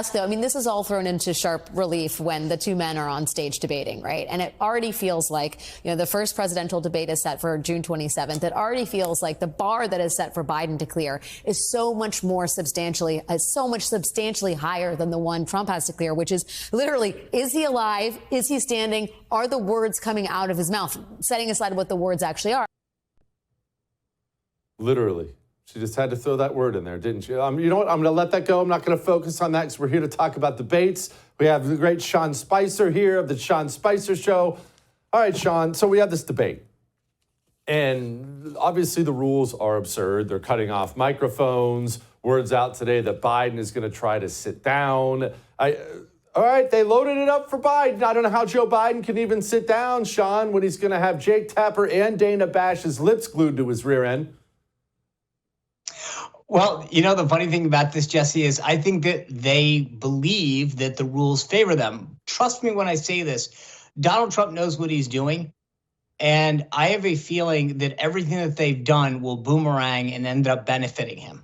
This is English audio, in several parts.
ask, though, I mean, this is all thrown into sharp relief when the two men are on stage debating, right? And it already feels like, the first presidential debate is set for June 27th. It already feels like the bar that is set for Biden to clear is so much substantially higher than the one Trump has to clear, which is literally, is he alive? Is he standing? Are the words coming out of his mouth? Setting aside what the words actually are. Literally. She just had to throw that word in there, didn't she? You know what? I'm going to let that go. I'm not going to focus on that because we're here to talk about debates. We have the great Sean Spicer here of the Sean Spicer Show. All right, Sean. So we have this debate. And obviously the rules are absurd. They're cutting off microphones. Words out today that Biden is going to try to sit down. All right, they loaded it up for Biden. I don't know how Joe Biden can even sit down, Sean, when he's going to have Jake Tapper and Dana Bash's lips glued to his rear end. Well, the funny thing about this, Jesse, is I think that they believe that the rules favor them. Trust me when I say this. Donald Trump knows what he's doing. And I have a feeling that everything that they've done will boomerang and end up benefiting him.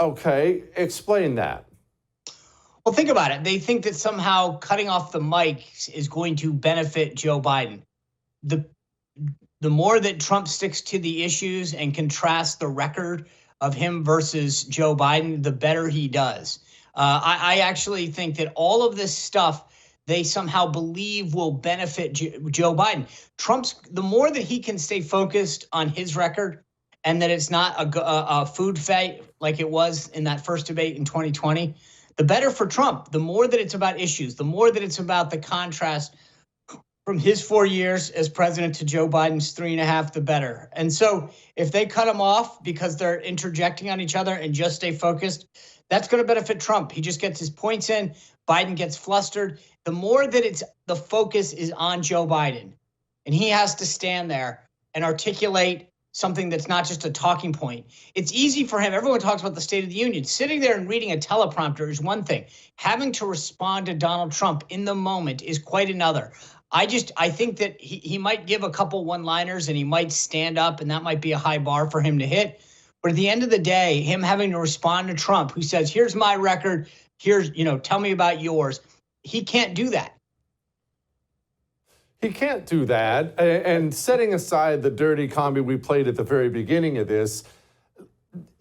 Okay, explain that. Well, think about it. They think that somehow cutting off the mic is going to benefit Joe Biden. The more that Trump sticks to the issues and contrasts the record of him versus Joe Biden, the better he does. I actually think that all of this stuff they somehow believe will benefit Joe Biden. The more that he can stay focused on his record and that it's not a food fight like it was in that first debate in 2020, the better for Trump. The more that it's about issues, the more that it's about the contrast from his 4 years as president to Joe Biden's 3.5, the better. And so if they cut him off because they're interjecting on each other and just stay focused, that's going to benefit Trump. He just gets his points in. Biden gets flustered. The more that the focus is on Joe Biden and he has to stand there and articulate something that's not just a talking point. It's easy for him. Everyone talks about the State of the Union. Sitting there and reading a teleprompter is one thing. Having to respond to Donald Trump in the moment is quite another. I think that he might give a couple one-liners and he might stand up, and that might be a high bar for him to hit. But at the end of the day, him having to respond to Trump, who says, here's my record, here's, tell me about yours. He can't do that. He can't do that. And setting aside the dirty comedy we played at the very beginning of this,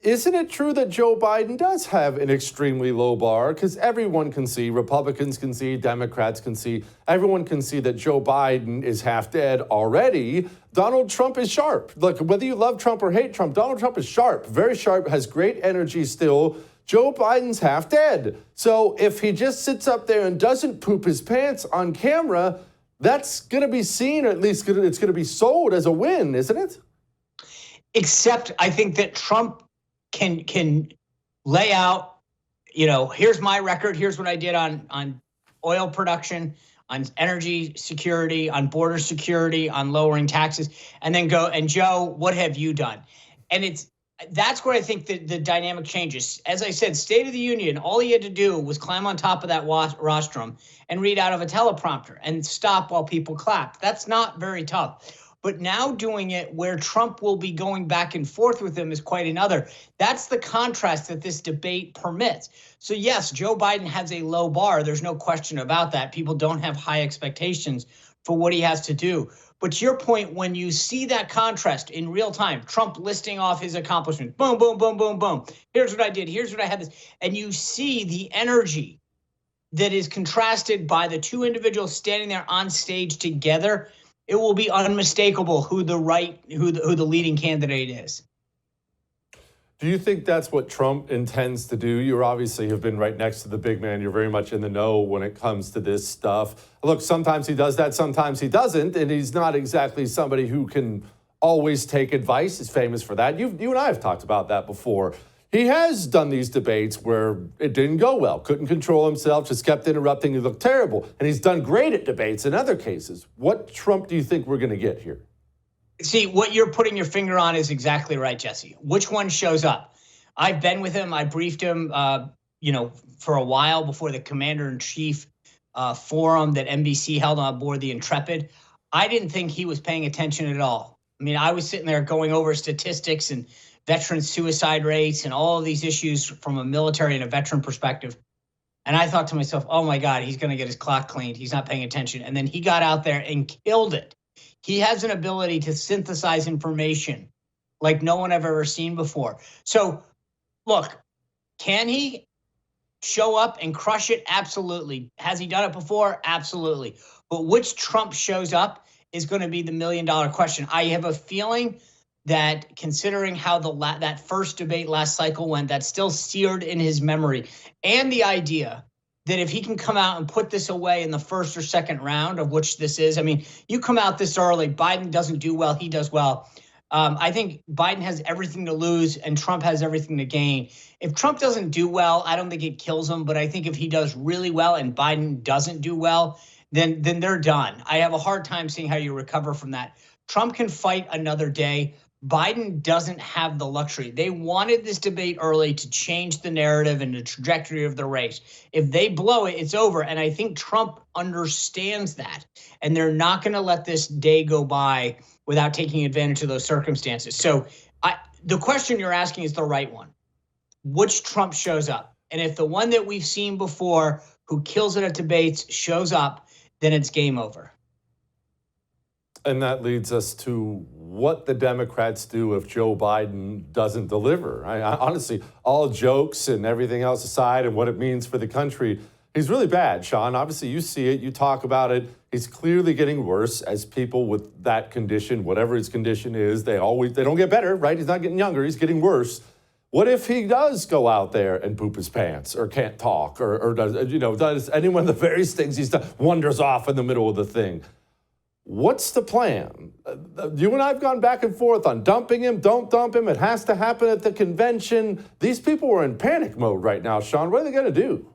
isn't it true that Joe Biden does have an extremely low bar? Because everyone can see, Republicans can see, Democrats can see, everyone can see that Joe Biden is half dead already. Donald Trump is sharp. Look, whether you love Trump or hate Trump, Donald Trump is sharp, very sharp, has great energy still. Joe Biden's half dead. So if he just sits up there and doesn't poop his pants on camera, that's going to be seen, or at least it's going to be sold as a win, isn't it? Except I think that Trump can lay out, here's my record, here's what I did on oil production, on energy security, on border security, on lowering taxes, and then go, and Joe, what have you done? And that's where I think the dynamic changes. As I said, State of the Union, all he had to do was climb on top of that rostrum and read out of a teleprompter and stop while people clapped. That's not very tough. But now doing it where Trump will be going back and forth with him is quite another. That's the contrast that this debate permits. So yes, Joe Biden has a low bar. There's no question about that. People don't have high expectations for what he has to do. But to your point, when you see that contrast in real time, Trump listing off his accomplishments, boom, boom, boom, boom, boom. Here's what I did. Here's what I had. And you see the energy that is contrasted by the two individuals standing there on stage together. It will be unmistakable who the leading candidate is. Do you think that's what Trump intends to do? You obviously have been right next to the big man. You're very much in the know when it comes to this stuff. Look, sometimes he does that, sometimes he doesn't, and he's not exactly somebody who can always take advice. He's famous for that. You and I have talked about that before. He has done these debates where it didn't go well, couldn't control himself, just kept interrupting. He looked terrible. And he's done great at debates in other cases. What Trump do you think we're going to get here? See, what you're putting your finger on is exactly right, Jesse. Which one shows up? I've been with him. I briefed him, for a while before the commander-in-chief forum that NBC held on board the Intrepid. I didn't think he was paying attention at all. I mean, I was sitting there going over statistics and veteran suicide rates and all of these issues from a military and a veteran perspective. And I thought to myself, oh my God, he's going to get his clock cleaned. He's not paying attention. And then he got out there and killed it. He has an ability to synthesize information like no one I've ever seen before. So look, can he show up and crush it? Absolutely. Has he done it before? Absolutely. But which Trump shows up is going to be the $1 million question. I have a feeling that, considering how that first debate last cycle went, that's still seared in his memory. And the idea that if he can come out and put this away in the first or second round, of which this is, I mean, you come out this early, Biden doesn't do well, he does well. I think Biden has everything to lose and Trump has everything to gain. If Trump doesn't do well, I don't think it kills him. But I think if he does really well and Biden doesn't do well, then they're done. I have a hard time seeing how you recover from that. Trump can fight another day. Biden doesn't have the luxury. They wanted this debate early to change the narrative and the trajectory of the race. If they blow it, it's over. And I think Trump understands that. And they're not going to let this day go by without taking advantage of those circumstances. So the question you're asking is the right one. Which Trump shows up? And if the one that we've seen before, who kills it at debates, shows up, then it's game over. And that leads us to what the Democrats do if Joe Biden doesn't deliver. I honestly, all jokes and everything else aside and what it means for the country, he's really bad, Sean. Obviously, you see it. You talk about it. He's clearly getting worse as people with that condition, whatever his condition is, they don't get better, right? He's not getting younger. He's getting worse. What if he does go out there and poop his pants or can't talk or does any one of the various things he's done, wanders off in the middle of the thing? What's the plan? You and I have gone back and forth on dumping him, don't dump him. It has to happen at the convention. These people are in panic mode right now, Sean. What are they going to do?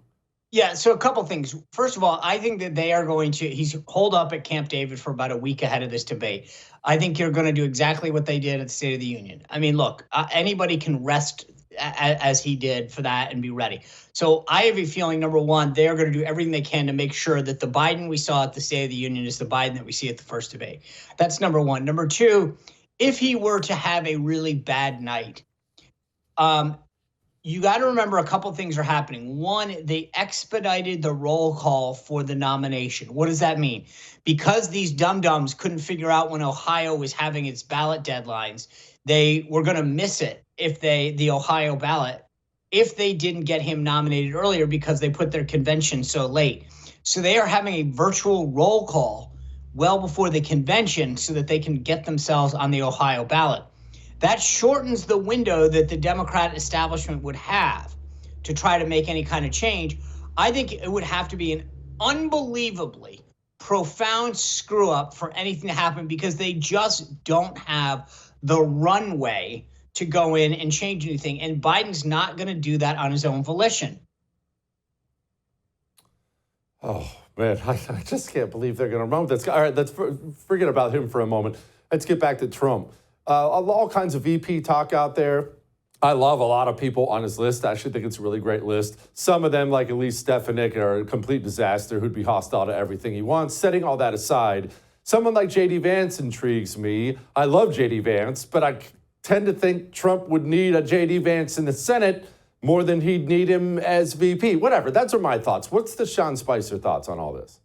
Yeah, so a couple things. First of all, I think that they are going to, he's holed up at Camp David for about a week ahead of this debate. I think you're going to do exactly what they did at the State of the Union. I mean, look, anybody can rest as he did for that and be ready. So I have a feeling, number one, they are going to do everything they can to make sure that the Biden we saw at the State of the Union is the Biden that we see at the first debate. That's number one. Number two, if he were to have a really bad night, you got to remember a couple things are happening. One, they expedited the roll call for the nomination. What does that mean? Because these dum-dums couldn't figure out when Ohio was having its ballot deadlines, they were going to miss it the Ohio ballot, if they didn't get him nominated earlier because they put their convention so late. So they are having a virtual roll call well before the convention so that they can get themselves on the Ohio ballot. That shortens the window that the Democrat establishment would have to try to make any kind of change. I think it would have to be an unbelievably profound screw up for anything to happen because they just don't have the runway to go in and change anything. And Biden's not going to do that on his own volition. Oh, man, I just can't believe they're going to run with this. All right, let's forget about him for a moment. Let's get back to Trump. All kinds of VP talk out there. I love a lot of people on his list. I actually think it's a really great list. Some of them, like Elise Stefanik, are a complete disaster who'd be hostile to everything he wants. Setting all that aside, someone like J.D. Vance intrigues me. I love J.D. Vance, but I tend to think Trump would need a J.D. Vance in the Senate more than he'd need him as VP. Whatever, those are my thoughts. What's the Sean Spicer thoughts on all this?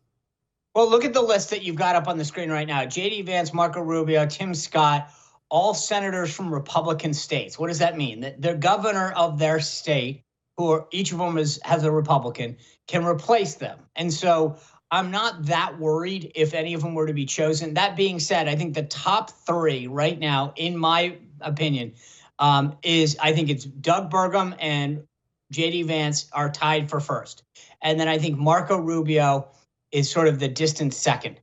Well, look at the list that you've got up on the screen right now. J.D. Vance, Marco Rubio, Tim Scott, all senators from Republican states. What does that mean? That the governor of their state, each of them has a Republican, can replace them. And so I'm not that worried if any of them were to be chosen. That being said, I think the top three right now, in my opinion, I think it's Doug Burgum and J.D. Vance are tied for first. And then I think Marco Rubio is sort of the distant second.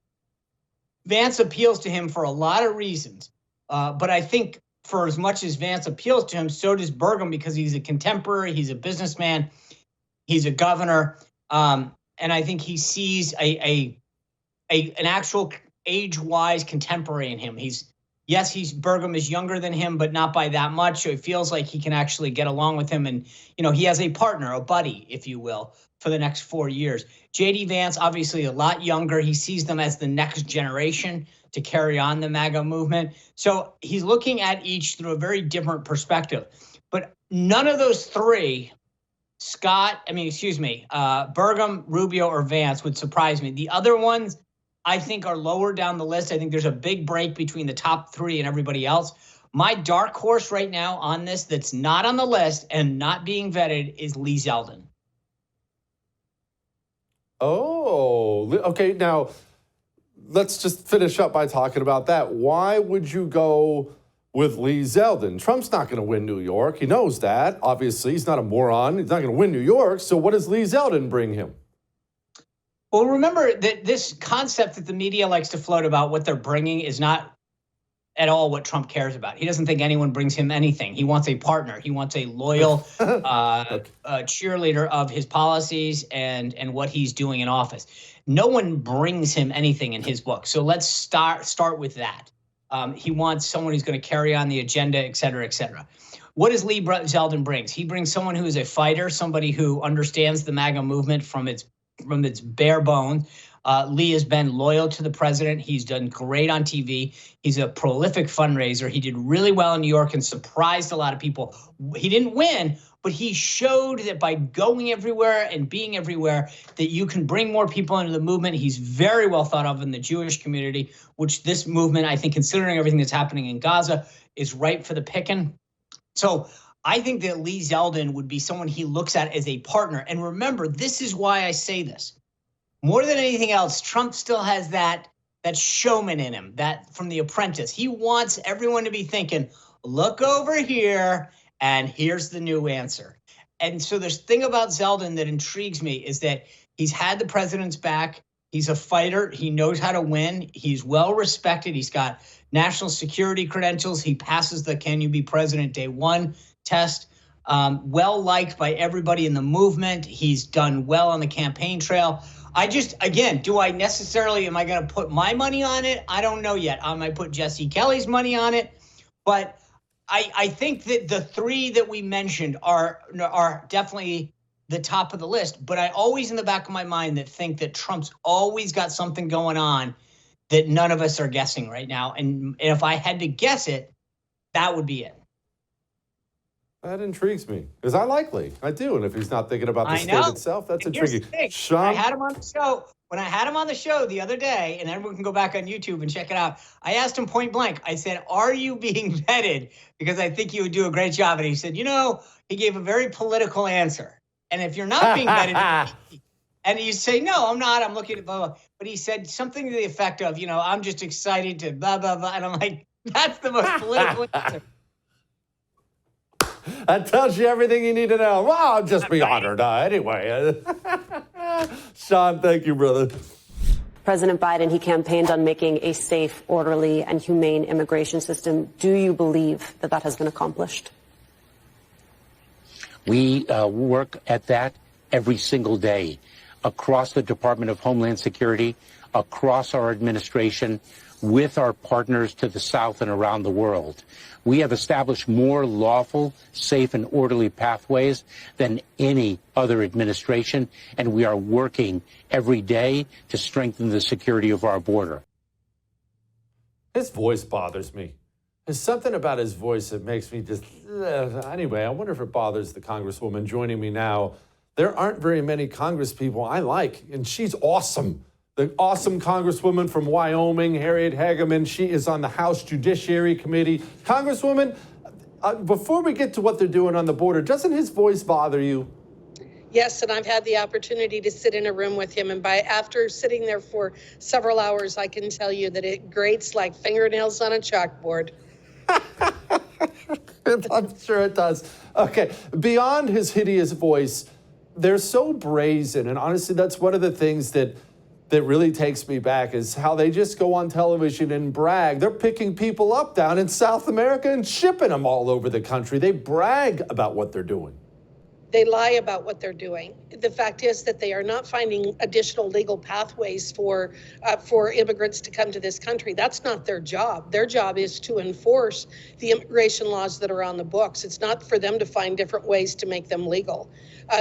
Vance appeals to him for a lot of reasons. But I think for as much as Vance appeals to him, so does Burgum because he's a contemporary, he's a businessman, he's a governor. And I think he sees an actual age-wise contemporary in him. Burgum is younger than him, but not by that much. So it feels like he can actually get along with him. And, he has a partner, a buddy, if you will, for the next 4 years. J.D. Vance, obviously a lot younger. He sees them as the next generation. to carry on the MAGA movement. So he's looking at each through a very different perspective. But none of those three, Burgum, Rubio, or Vance would surprise me. The other ones, I think, are lower down the list. I think there's a big break between the top three and everybody else. My dark horse right now on this that's not on the list and not being vetted is Lee Zeldin. Oh, okay. Now, let's just finish up by talking about that. Why would you go with Lee Zeldin? Trump's not going to win New York. He knows that. Obviously, he's not a moron. He's not going to win New York. So what does Lee Zeldin bring him? Well, remember that this concept that the media likes to float about what they're bringing is not at all what Trump cares about. He doesn't think anyone brings him anything. He wants a partner. He wants a loyal cheerleader of his policies and what he's doing in office. No one brings him anything in his book. So let's start with that. He wants someone who's going to carry on the agenda, et cetera, et cetera. What does Lee Zeldin brings? He brings someone who is a fighter, somebody who understands the MAGA movement from its bare bones. Lee has been loyal to the president. He's done great on TV. He's a prolific fundraiser. He did really well in New York and surprised a lot of people. He didn't win, but he showed that by going everywhere and being everywhere, that you can bring more people into the movement. He's very well thought of in the Jewish community, which this movement, I think, considering everything that's happening in Gaza, is ripe for the picking. So I think that Lee Zeldin would be someone he looks at as a partner. And remember, this is why I say this. More than anything else, Trump still has that showman in him, that from The Apprentice. He wants everyone to be thinking, look over here, and here's the new answer. And so the thing about Zeldin that intrigues me is that he's had the president's back. He's a fighter. He knows how to win. He's well respected. He's got national security credentials. He passes the Can You Be President Day One test. Well liked by everybody in the movement. He's done well on the campaign trail. Am I going to put my money on it? I don't know yet. I might put Jesse Kelly's money on it. But I think that the three that we mentioned are definitely the top of the list. But I always in the back of my mind think that Trump's always got something going on that none of us are guessing right now. And if I had to guess it, that would be it. That intrigues me because I like Lee. I do. And if he's not thinking about the state itself, that's intriguing. Sean? I had him on the show. When I had him on the show the other day, and everyone can go back on YouTube and check it out, I asked him point blank. I said, are you being vetted? Because I think you would do a great job. And he said, he gave a very political answer. And if you're not being vetted, and you say, no, I'm not. I'm looking at blah, blah. But he said something to the effect of, I'm just excited to blah, blah, blah. And I'm like, that's the most political answer. That tells you everything you need to know. Well, I'll just be honored anyway. Sean, thank you, brother. President Biden, he campaigned on making a safe, orderly, and humane immigration system. Do you believe that has been accomplished? We work at that every single day across the Department of Homeland Security, across our administration, with our partners to the South and around the world. We have established more lawful, safe, and orderly pathways than any other administration, and we are working every day to strengthen the security of our border. His voice bothers me. There's something about his voice that makes me just... Anyway, I wonder if it bothers the Congresswoman joining me now. There aren't very many Congresspeople I like, and she's awesome. The awesome Congresswoman from Wyoming, Harriet Hageman, she is on the House Judiciary Committee. Congresswoman, before we get to what they're doing on the border, doesn't his voice bother you? Yes, and I've had the opportunity to sit in a room with him, and after sitting there for several hours, I can tell you that it grates like fingernails on a chalkboard. I'm sure it does. Okay, beyond his hideous voice, they're so brazen, and honestly, that's one of the things that really takes me back is how they just go on television and brag. They're picking people up down in South America and shipping them all over the country. They brag about what they're doing. They lie about what they're doing. The fact is that they are not finding additional legal pathways for immigrants to come to this country. That's not their job. Their job is to enforce the immigration laws that are on the books. It's not for them to find different ways to make them legal.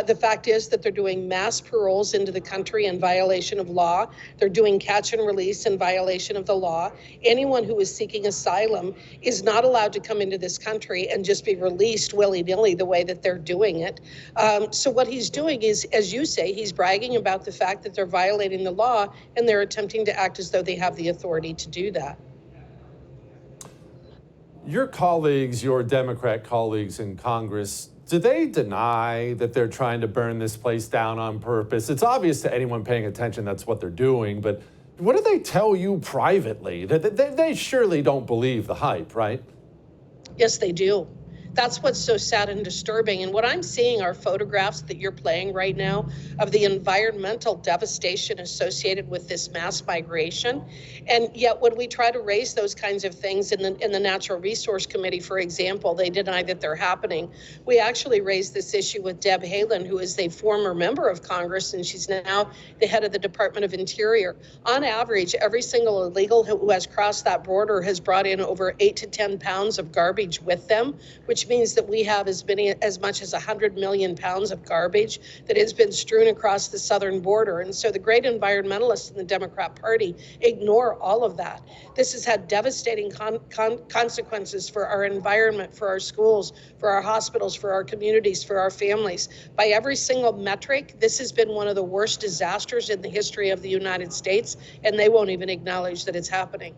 The fact is that they're doing mass paroles into the country in violation of law. They're doing catch and release in violation of the law. Anyone who is seeking asylum is not allowed to come into this country and just be released willy-nilly the way that they're doing it. So what he's doing is, as you say, he's bragging about the fact that they're violating the law, and they're attempting to act as though they have the authority to do that. Your colleagues, your Democrat colleagues in Congress, do they deny that they're trying to burn this place down on purpose? It's obvious to anyone paying attention that's what they're doing, but what do they tell you privately? They surely don't believe the hype, right? Yes, they do. That's what's so sad and disturbing. And what I'm seeing are photographs that you're playing right now of the environmental devastation associated with this mass migration. And yet when we try to raise those kinds of things in the Natural Resource Committee, for example, they deny that they're happening. We actually raised this issue with Deb Haaland, who is a former member of Congress, and she's now the head of the Department of Interior. On average, every single illegal who has crossed that border has brought in over 8 to 10 pounds of garbage with them, which means that we have as much as 100 million pounds of garbage that has been strewn across the southern border. And so the great environmentalists in the Democrat Party ignore all of that. This has had devastating consequences for our environment, for our schools, for our hospitals, for our communities, for our families. By every single metric, this has been one of the worst disasters in the history of the United States, and they won't even acknowledge that it's happening.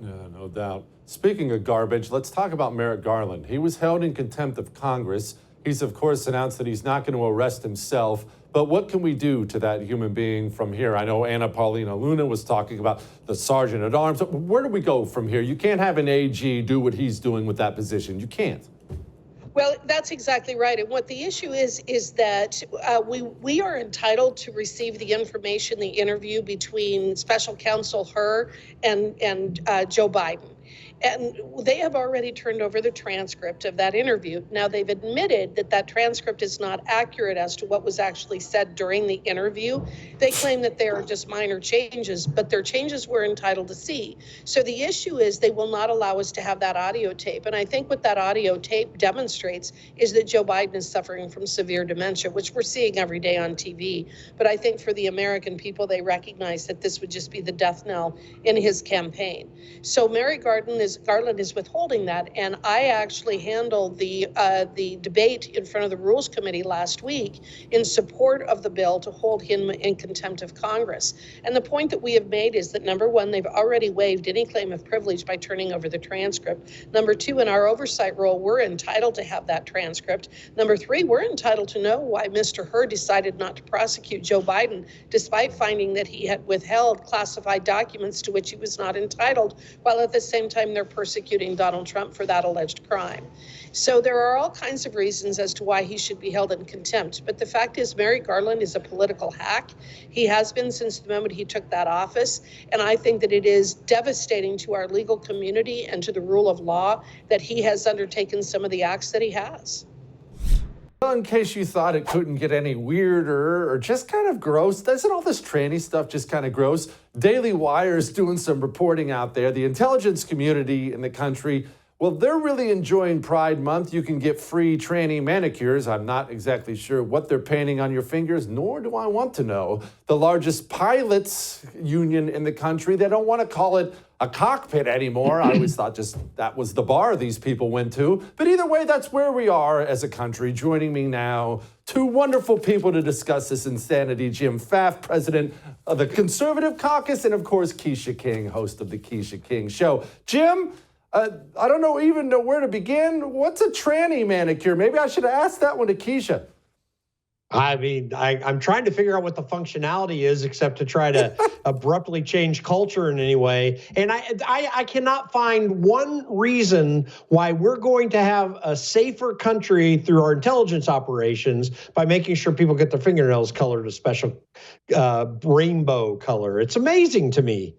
Yeah, no doubt. Speaking of garbage, let's talk about Merrick Garland. He was held in contempt of Congress. He's, of course, announced that he's not going to arrest himself. But what can we do to that human being from here? I know Anna Paulina Luna was talking about the sergeant at arms. Where do we go from here? You can't have an AG do what he's doing with that position. You can't. Well, that's exactly right. And what the issue is that we are entitled to receive the information, the interview between Special Counsel Hur and Joe Biden. And they have already turned over the transcript of that interview. Now, they've admitted that that transcript is not accurate as to what was actually said during the interview. They claim that there are just minor changes, but they're changes we're entitled to see. So the issue is they will not allow us to have that audio tape. And I think what that audio tape demonstrates is that Joe Biden is suffering from severe dementia, which we're seeing every day on TV. But I think for the American people, they recognize that this would just be the death knell in his campaign. So Merrick Garland is withholding that, and I actually handled the debate in front of the Rules Committee last week in support of the bill to hold him in contempt of Congress. And the point that we have made is that, number one, they've already waived any claim of privilege by turning over the transcript. Number two, in our oversight role, we're entitled to have that transcript. Number three, we're entitled to know why Mr. Hur decided not to prosecute Joe Biden, despite finding that he had withheld classified documents to which he was not entitled, while at the same time they're persecuting Donald Trump for that alleged crime. So there are all kinds of reasons as to why he should be held in contempt. But the fact is, Merrick Garland is a political hack. He has been since the moment he took that office. And I think that it is devastating to our legal community and to the rule of law that he has undertaken some of the acts that he has. Well, in case you thought it couldn't get any weirder or just kind of gross, doesn't all this tranny stuff just kind of gross? Daily Wire's doing some reporting out there. The intelligence community in the country, well, they're really enjoying Pride Month. You can get free tranny manicures. I'm not exactly sure what they're painting on your fingers, nor do I want to know. The largest pilots union in the country, they don't want to call it a cockpit anymore. I always thought just that was the bar these people went to. But either way, that's where we are as a country. Joining me now, two wonderful people to discuss this insanity. Jim Pfaff, president of the Conservative Caucus, and of course, Keisha King, host of the Keisha King Show. Jim, I don't even know where to begin. What's a tranny manicure? Maybe I should have asked that one to Keisha. I mean, I'm trying to figure out what the functionality is, except to try to abruptly change culture in any way. And I cannot find one reason why we're going to have a safer country through our intelligence operations by making sure people get their fingernails colored a special rainbow color. It's amazing to me.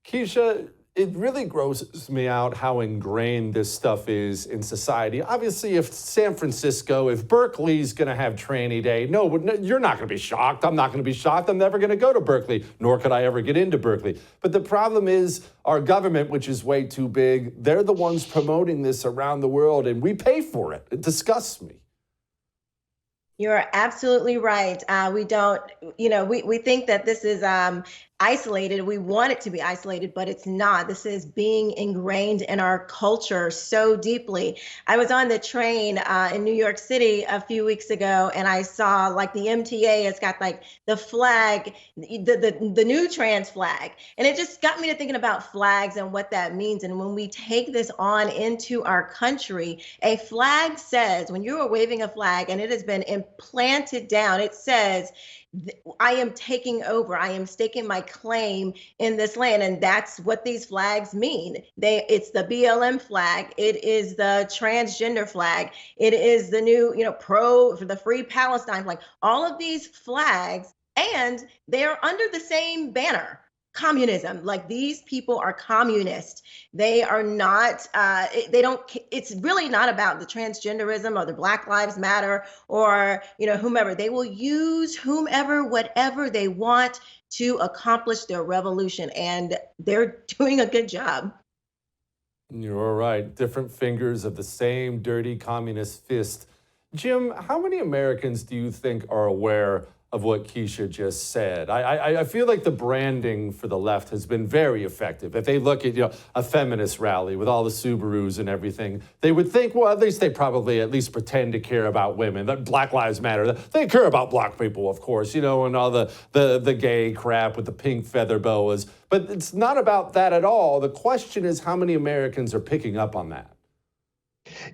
Keisha, it really grosses me out how ingrained this stuff is in society. Obviously, if San Francisco, if Berkeley's going to have tranny day, no, you're not going to be shocked. I'm not going to be shocked. I'm never going to go to Berkeley, nor could I ever get into Berkeley. But the problem is our government, which is way too big, they're the ones promoting this around the world, and we pay for it. It disgusts me. You're absolutely right. We don't, we think that this is isolated. We want it to be isolated, but it's not. This is being ingrained in our culture so deeply. I was on the train in New York City a few weeks ago, and I saw like the MTA has got like the flag, the new trans flag. And it just got me to thinking about flags and what that means. And when we take this on into our country, a flag says, when you are waving a flag and it has been implanted down, it says, I am taking over. I am staking my claim in this land. And that's what these flags mean. It's the BLM flag. It is the transgender flag. It is the new, pro for the Free Palestine flag. All of these flags, and they're under the same banner. Communism. Like, these people are communist. They are not, it's really not about the transgenderism or the Black Lives Matter or, whomever. They will use whomever, whatever they want to accomplish their revolution. And they're doing a good job. You're right. Different fingers of the same dirty communist fist. Jim, how many Americans do you think are aware of what Keisha just said? I feel like the branding for the left has been very effective. If they look at a feminist rally with all the Subarus and everything, they would think, well, at least they probably at least pretend to care about women. That Black Lives Matter. They care about black people, of course, and all the gay crap with the pink feather boas. But it's not about that at all. The question is how many Americans are picking up on that?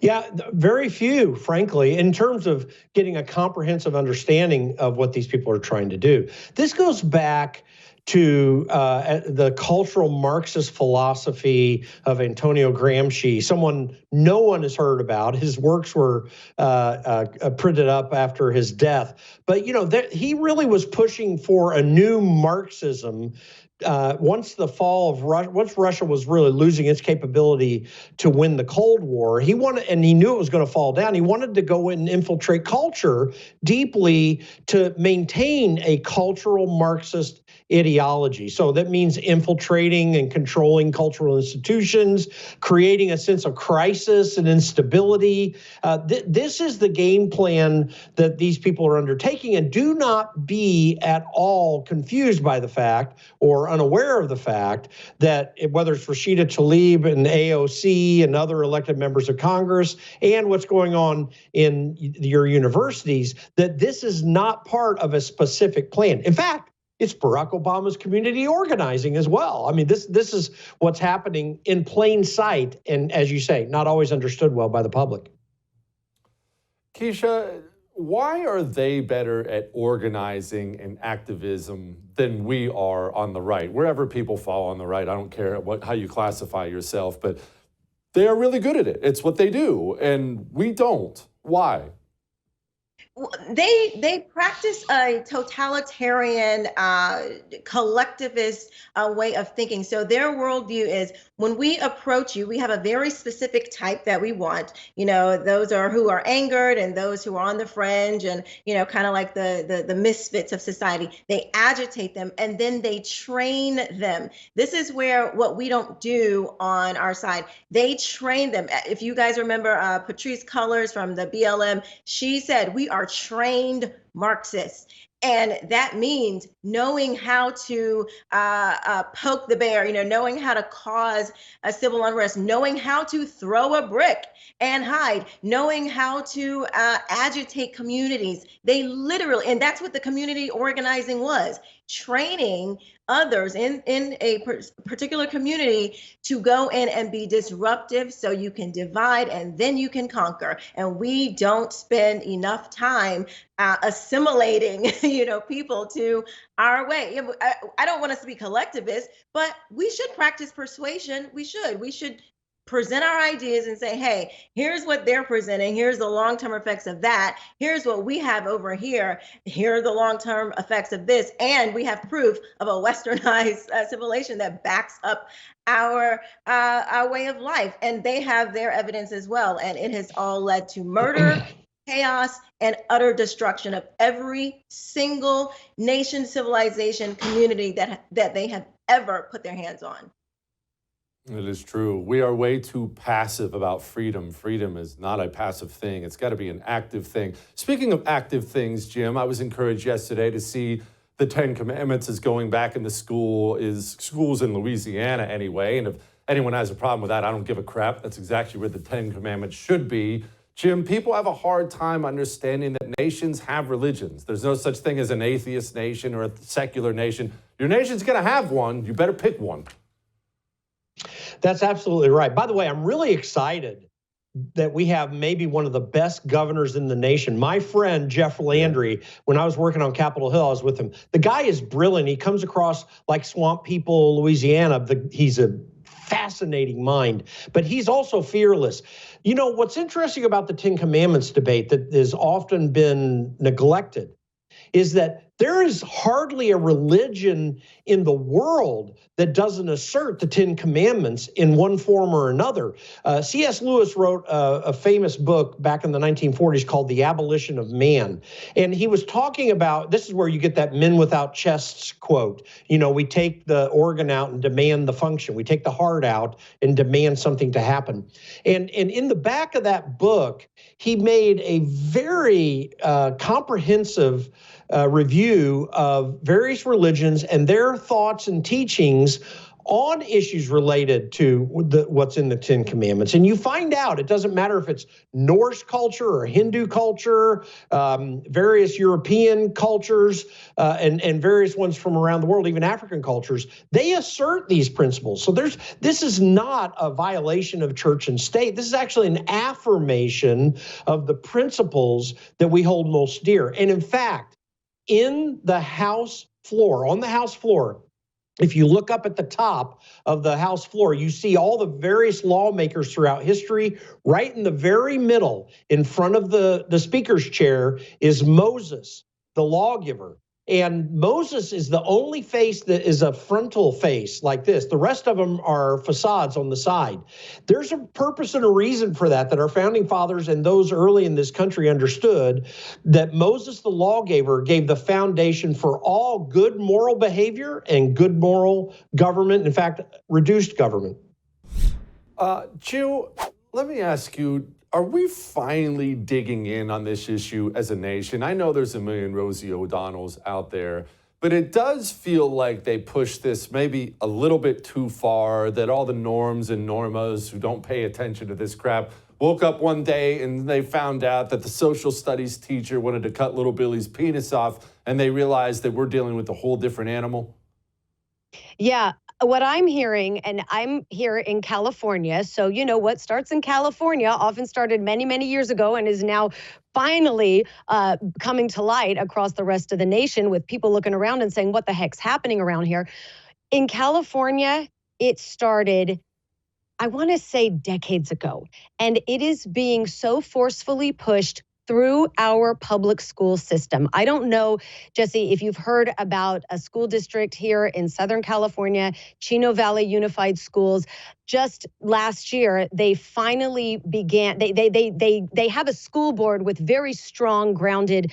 Yeah, very few, frankly, in terms of getting a comprehensive understanding of what these people are trying to do. This goes back to the cultural Marxist philosophy of Antonio Gramsci, someone no one has heard about. His works were printed up after his death. But, he really was pushing for a new Marxism. Once Russia was really losing its capability to win the Cold War, he wanted, and he knew it was going to fall down. He wanted to go in and infiltrate culture deeply to maintain a cultural Marxist ideology. So that means infiltrating and controlling cultural institutions, creating a sense of crisis and instability. This is the game plan that these people are undertaking, and do not be at all confused by the fact or unaware of the fact that whether it's Rashida Tlaib and AOC and other elected members of Congress and what's going on in your universities, that this is not part of a specific plan. In fact, it's Barack Obama's community organizing as well. I mean, this is what's happening in plain sight, and as you say, not always understood well by the public. Keisha, why are they better at organizing and activism than we are on the right? Wherever people fall on the right, I don't care how you classify yourself, but they are really good at it. It's what they do, and we don't. Why? They practice a totalitarian, collectivist way of thinking. So their worldview is, when we approach you, we have a very specific type that we want. Those are who are angered and those who are on the fringe and, kind of like the misfits of society. They agitate them and then they train them. This is where what we don't do on our side. They train them. If you guys remember Patrisse Cullors from the BLM, she said, we are trained Marxists. And that means knowing how to poke the bear, knowing how to cause a civil unrest, knowing how to throw a brick and hide, knowing how to agitate communities. They literally, and that's what the community organizing was, training others in a particular community to go in and be disruptive so you can divide and then you can conquer. And we don't spend enough time assimilating, people to our way. I don't want us to be collectivists, but we should practice persuasion. We should present our ideas and say, hey, here's what they're presenting. Here's the long-term effects of that. Here's what we have over here. Here are the long-term effects of this. And we have proof of a westernized civilization that backs up our way of life. And they have their evidence as well. And it has all led to murder, chaos, and utter destruction of every single nation, civilization, community that they have ever put their hands on. It is true. We are way too passive about freedom. Freedom is not a passive thing. It's got to be an active thing. Speaking of active things, Jim, I was encouraged yesterday to see the 10 Commandments is going back into schools in Louisiana anyway. And if anyone has a problem with that, I don't give a crap. That's exactly where the 10 Commandments should be. Jim, people have a hard time understanding that nations have religions. There's no such thing as an atheist nation or a secular nation. Your nation's going to have one. You better pick one. That's absolutely right. By the way, I'm really excited that we have maybe one of the best governors in the nation. My friend, Jeff Landry, when I was working on Capitol Hill, I was with him. The guy is brilliant. He comes across like swamp people, Louisiana. He's a fascinating mind, but he's also fearless. You know, what's interesting about the 10 Commandments debate that has often been neglected is that there is hardly a religion in the world that doesn't assert the 10 Commandments in one form or another. C.S. Lewis wrote a famous book back in the 1940s called The Abolition of Man. And he was talking about, this is where you get that men without chests quote. You know, we take the organ out and demand the function. We take the heart out and demand something to happen. And in the back of that book, he made a very comprehensive review of various religions and their thoughts and teachings on issues related to what's in the 10 Commandments. And you find out, it doesn't matter if it's Norse culture or Hindu culture, various European cultures, and various ones from around the world, even African cultures, they assert these principles. So this is not a violation of church and state. This is actually an affirmation of the principles that we hold most dear. And in fact, on the House floor, if you look up at the top of the House floor, you see all the various lawmakers throughout history. Right in the very middle, in front of the speaker's chair, is Moses, the lawgiver. And Moses is the only face that is a frontal face like this. The rest of them are facades on the side. There's a purpose and a reason for that our founding fathers and those early in this country understood, that Moses, the lawgiver, gave the foundation for all good moral behavior and good moral government, in fact, reduced government. Jill, let me ask you, are we finally digging in on this issue as a nation? I know there's a million Rosie O'Donnells out there, but it does feel like they push this maybe a little bit too far, that all the norms and normas who don't pay attention to this crap woke up one day and they found out that the social studies teacher wanted to cut little Billy's penis off, and they realized that we're dealing with a whole different animal. Yeah. What I'm hearing, and I'm here in California, so you know what starts in California often started many, many years ago and is now finally coming to light across the rest of the nation, with people looking around and saying, what the heck's happening around here? In California, it started, I want to say, decades ago, and it is being so forcefully pushed through our public school system. I don't know, Jesse, if you've heard about a school district here in Southern California, Chino Valley Unified Schools. Just last year, they finally began, they have a school board with very strong, grounded,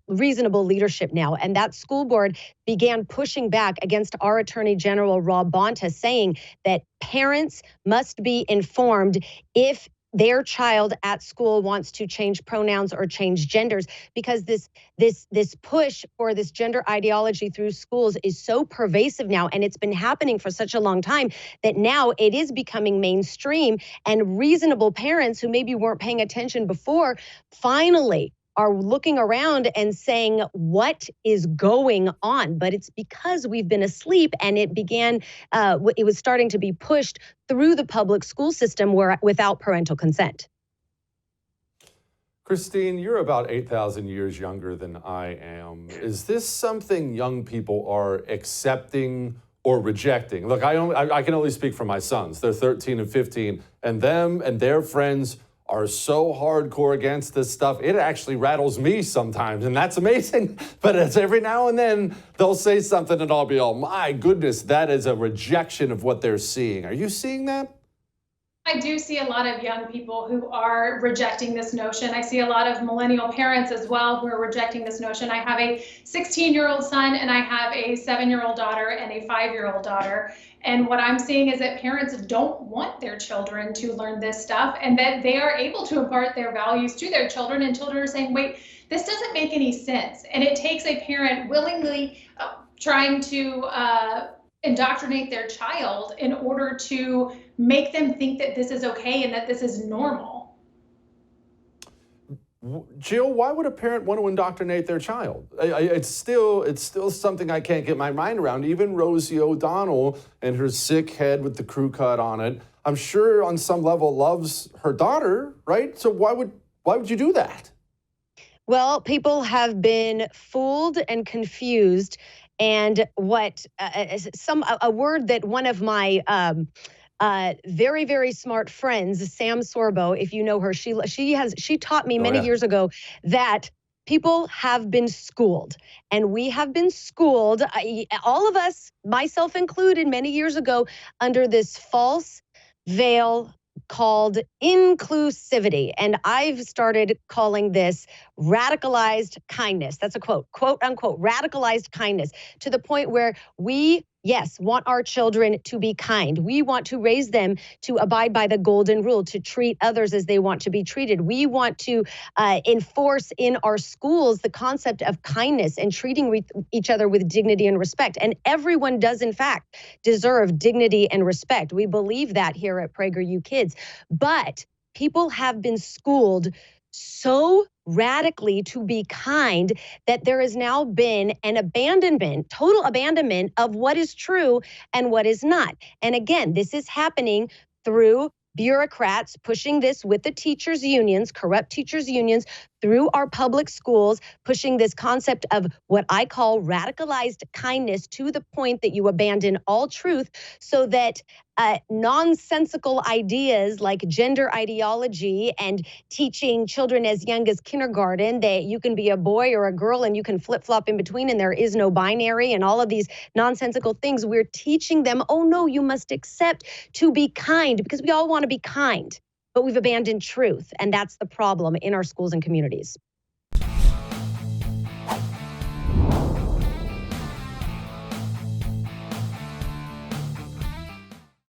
reasonable leadership now. And that school board began pushing back against our Attorney General, Rob Bonta, saying that parents must be informed if their child at school wants to change pronouns or change genders, because this push for this gender ideology through schools is so pervasive now, and it's been happening for such a long time that now it is becoming mainstream, and reasonable parents who maybe weren't paying attention before finally are looking around and saying, what is going on? But it's because we've been asleep, and it was starting to be pushed through the public school system without parental consent. Christine, you're about 8,000 years younger than I am. Is this something young people are accepting, or rejecting. Look, I can only speak for my sons. They're 13 and 15, and them and their friends are so hardcore against this stuff. It actually rattles me sometimes, and that's amazing. But it's every now and then they'll say something and I'll be all, my goodness, that is a rejection of what they're seeing. Are you seeing that? I do see a lot of young people who are rejecting this notion. I see a lot of millennial parents as well who are rejecting this notion. I have a 16-year-old son and I have a 7-year-old daughter and a 5-year-old daughter. And what I'm seeing is that parents don't want their children to learn this stuff, and that they are able to impart their values to their children, and children are saying, wait, this doesn't make any sense. And it takes a parent willingly trying to indoctrinate their child in order to make them think that this is okay and that this is normal. Jill, why would a parent want to indoctrinate their child? It's still something I can't get my mind around. Even Rosie O'Donnell and her sick head with the crew cut on it, I'm sure on some level loves her daughter, right? So why would you do that? Well, people have been fooled and confused. And what a word that one of my very, very smart friends, Sam Sorbo, if you know her, she taught me many years ago that people have been schooled, and we have been schooled, all of us, myself included, many years ago, under this false veil called inclusivity. And I've started calling this radicalized kindness. That's a quote unquote, radicalized kindness, to the point where we, yes, want our children to be kind. We want to raise them to abide by the golden rule, to treat others as they want to be treated. We want to enforce in our schools the concept of kindness and treating each other with dignity and respect. And everyone does, in fact, deserve dignity and respect. We believe that here at PragerU Kids. But people have been schooled so radically to be kind that there has now been an abandonment, total abandonment of what is true and what is not. And again, this is happening through bureaucrats pushing this with the teachers' unions, corrupt teachers' unions, through our public schools, pushing this concept of what I call radicalized kindness to the point that you abandon all truth, so that nonsensical ideas like gender ideology and teaching children as young as kindergarten that you can be a boy or a girl and you can flip-flop in between and there is no binary and all of these nonsensical things, we're teaching them, oh no, you must accept to be kind, because we all want to be kind. But we've abandoned truth, and that's the problem in our schools and communities.